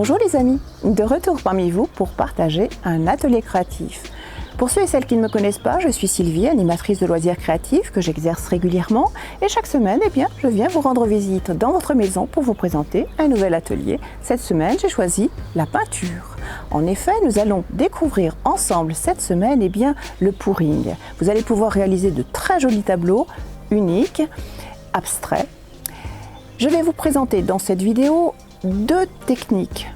Bonjour les amis, de retour parmi vous pour partager un atelier créatif. Pour ceux et celles qui ne me connaissent pas, je suis Sylvie, animatrice de loisirs créatifs que j'exerce régulièrement et chaque semaine, je viens vous rendre visite dans votre maison pour vous présenter un nouvel atelier. Cette semaine, j'ai choisi la peinture. En effet, nous allons découvrir ensemble cette semaine le pouring. Vous allez pouvoir réaliser de très jolis tableaux uniques, abstraits. Je vais vous présenter dans cette vidéo deux techniques,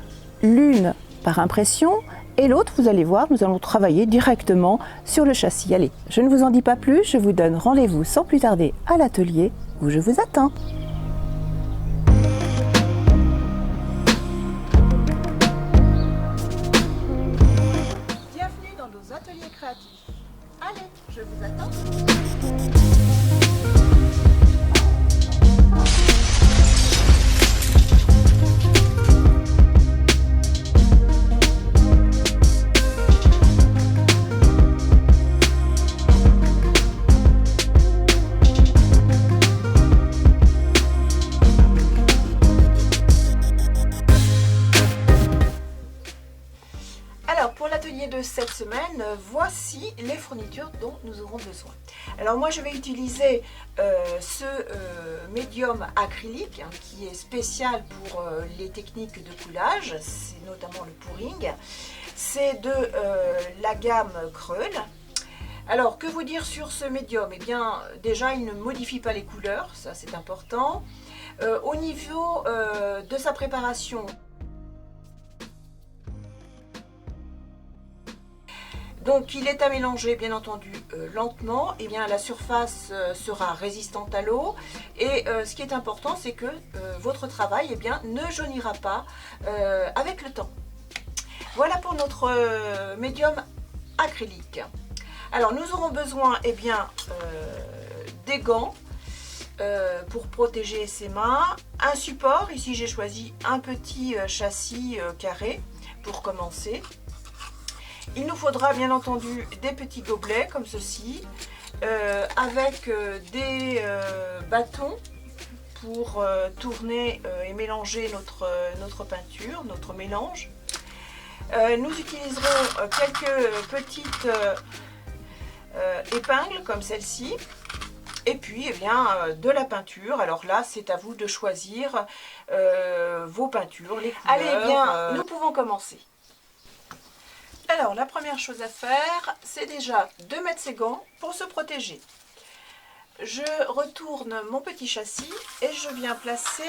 l'une par impression et l'autre, vous allez voir, nous allons travailler directement sur le châssis. Allez, je ne vous en dis pas plus, je vous donne rendez-vous sans plus tarder à l'atelier où je vous attends. Bienvenue dans nos ateliers créatifs. Allez, je vous attends. Pour l'atelier de cette semaine, voici les fournitures dont nous aurons besoin. Alors moi je vais utiliser ce médium acrylique qui est spécial pour les techniques de coulage, c'est notamment le pouring. C'est de la gamme Kreul. Alors que vous dire sur ce médium? Eh bien déjà il ne modifie pas les couleurs, ça c'est important. Au niveau de sa préparation, donc il est à mélanger bien entendu lentement, et bien la surface sera résistante à l'eau et ce qui est important c'est que votre travail ne jaunira pas avec le temps. Voilà pour notre médium acrylique. Alors nous aurons besoin des gants pour protéger ses mains, un support, ici j'ai choisi un petit châssis carré pour commencer. Il nous faudra bien entendu des petits gobelets comme ceci, avec des bâtons pour tourner et mélanger notre peinture, notre mélange. Nous utiliserons quelques petites épingles comme celle-ci, et puis de la peinture. Alors là c'est à vous de choisir vos peintures, les couleurs. Allez, nous pouvons commencer. Alors la première chose à faire, c'est déjà de mettre ses gants pour se protéger. Je retourne mon petit châssis et je viens placer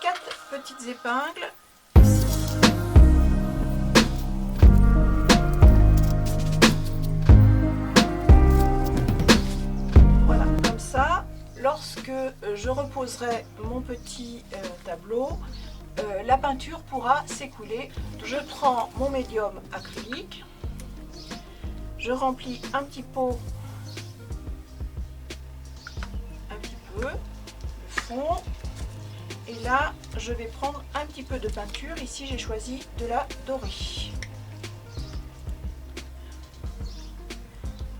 4 petites épingles ici. Voilà, comme ça, lorsque je reposerai mon petit tableau, la peinture pourra s'écouler. Je prends mon médium acrylique, je remplis un petit peu le fond, et là je vais prendre un petit peu de peinture. Ici j'ai choisi de la dorée.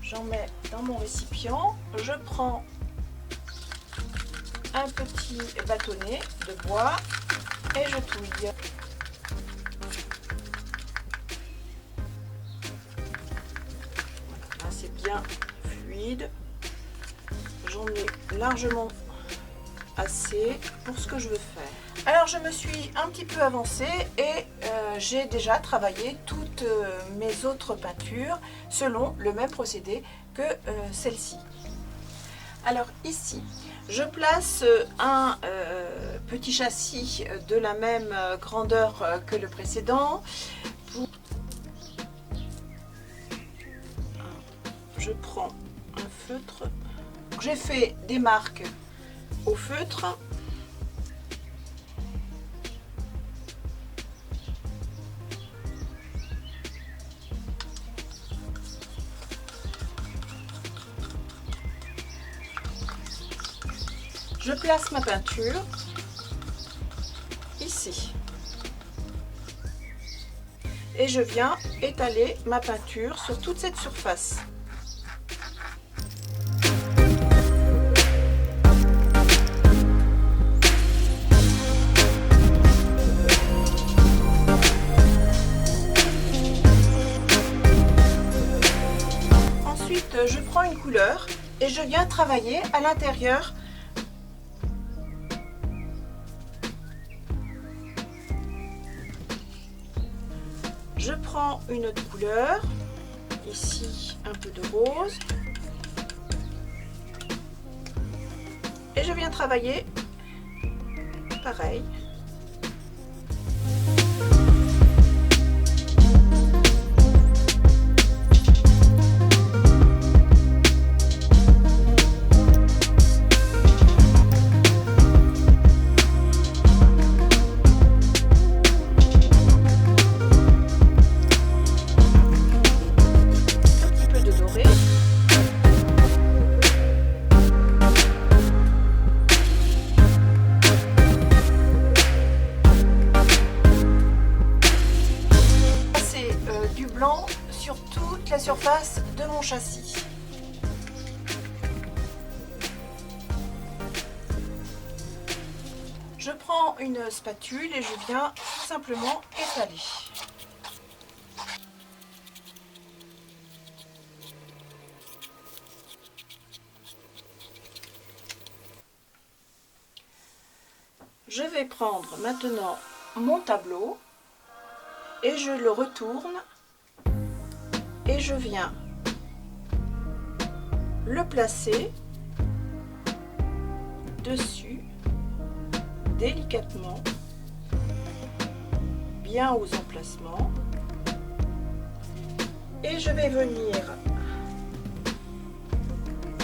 J'en mets dans mon récipient, je prends un petit bâtonnet de bois et je touille. Voilà, c'est bien fluide. J'en ai largement assez pour ce que je veux faire. Alors je me suis un petit peu avancée et j'ai déjà travaillé toutes mes autres peintures selon le même procédé que celle-ci. Alors ici, je place un petit châssis de la même grandeur que le précédent. Je prends un feutre. J'ai fait des marques au feutre. Je place ma peinture ici et je viens étaler ma peinture sur toute cette surface. Ensuite, je prends une couleur et je viens travailler à l'intérieur. Je prends une autre couleur, ici un peu de rose, et je viens travailler pareil. Sur toute la surface de mon châssis. Je prends une spatule et je viens tout simplement étaler. Je vais prendre maintenant mon tableau et je le retourne. Et je viens le placer dessus délicatement, bien aux emplacements. Et je vais venir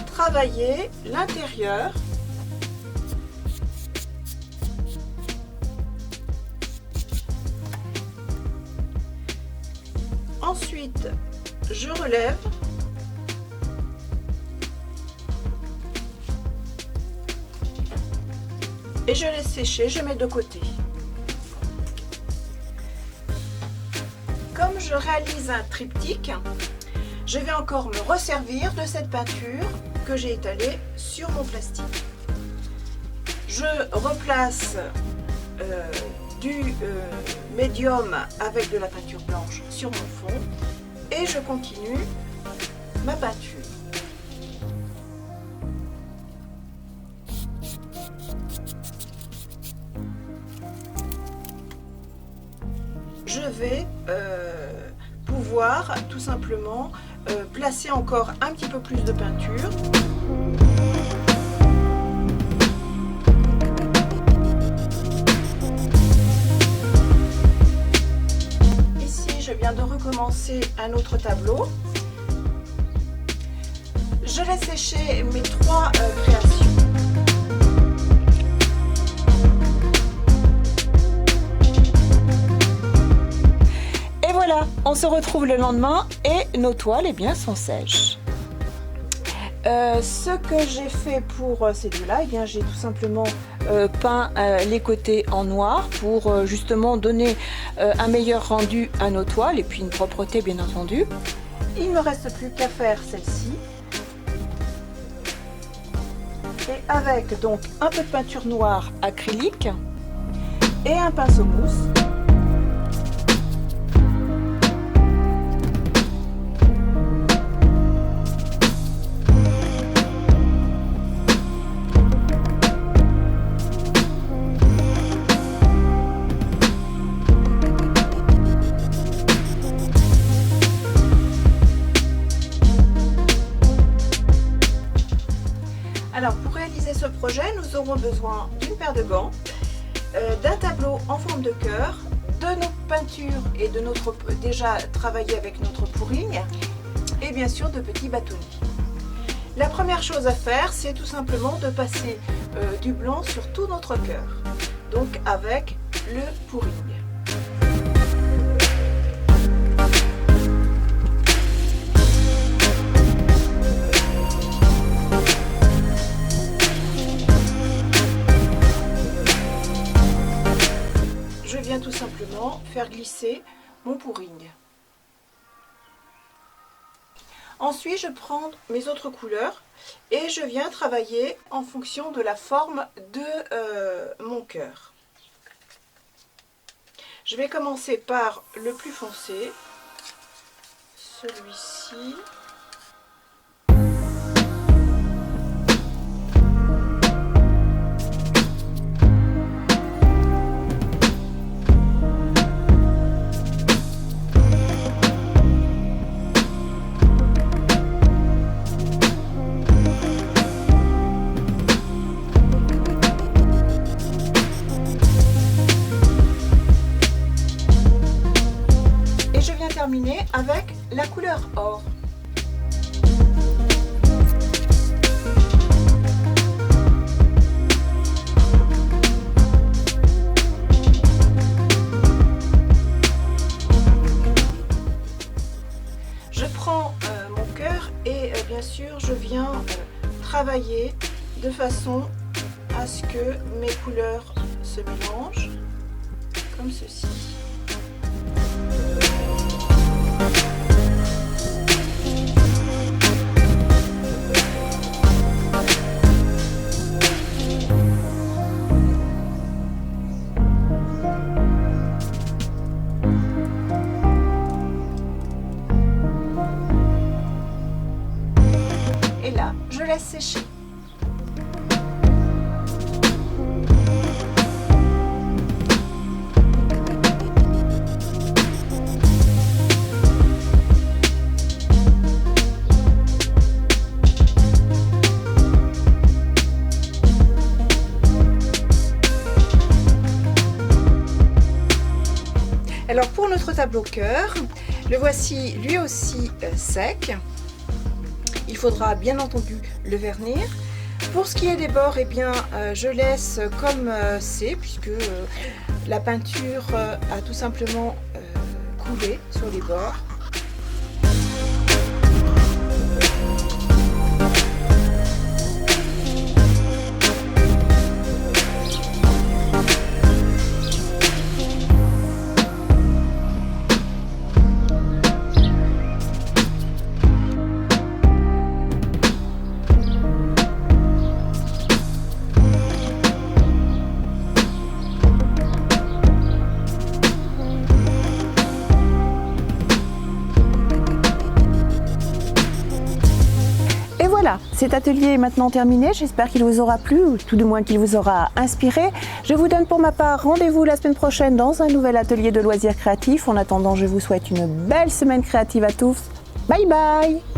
travailler l'intérieur . Ensuite, je relève et je laisse sécher, je mets de côté. Comme je réalise un triptyque, je vais encore me resservir de cette peinture que j'ai étalée sur mon plastique. Je replace du médium avec de la peinture blanche sur mon fond et je continue ma peinture. Je vais pouvoir tout simplement placer encore un petit peu plus de peinture. Je viens de recommencer un autre tableau. Je laisse sécher mes trois créations. Et voilà, on se retrouve le lendemain et nos toiles sont sèches. Ce que j'ai fait pour ces deux-là, j'ai tout simplement peint les côtés en noir pour justement donner un meilleur rendu à nos toiles et puis une propreté bien entendu. Il ne me reste plus qu'à faire celle-ci. Et avec donc un peu de peinture noire acrylique et un pinceau mousse. Alors pour réaliser ce projet, nous aurons besoin d'une paire de gants, d'un tableau en forme de cœur, de nos peintures et de notre déjà travaillé avec notre pourrigne et bien sûr de petits bâtonnets. La première chose à faire, c'est tout simplement de passer du blanc sur tout notre cœur, donc avec le pourrigne. Tout simplement faire glisser mon pourrigne. Ensuite, je prends mes autres couleurs et je viens travailler en fonction de la forme de mon cœur. Je vais commencer par le plus foncé, celui-ci. couleur or. Je prends mon cœur et bien sûr je viens travailler de façon à ce que mes couleurs se mélangent comme ceci. Et là, je laisse sécher. Alors pour notre tableau cœur, le voici lui aussi sec. Il faudra bien entendu le vernir. Pour ce qui est des bords, eh bien, je laisse comme c'est, puisque la peinture a tout simplement coulé sur les bords. Voilà, cet atelier est maintenant terminé, j'espère qu'il vous aura plu, ou tout du moins qu'il vous aura inspiré. Je vous donne pour ma part rendez-vous la semaine prochaine dans un nouvel atelier de loisirs créatifs. En attendant, je vous souhaite une belle semaine créative à tous. Bye bye!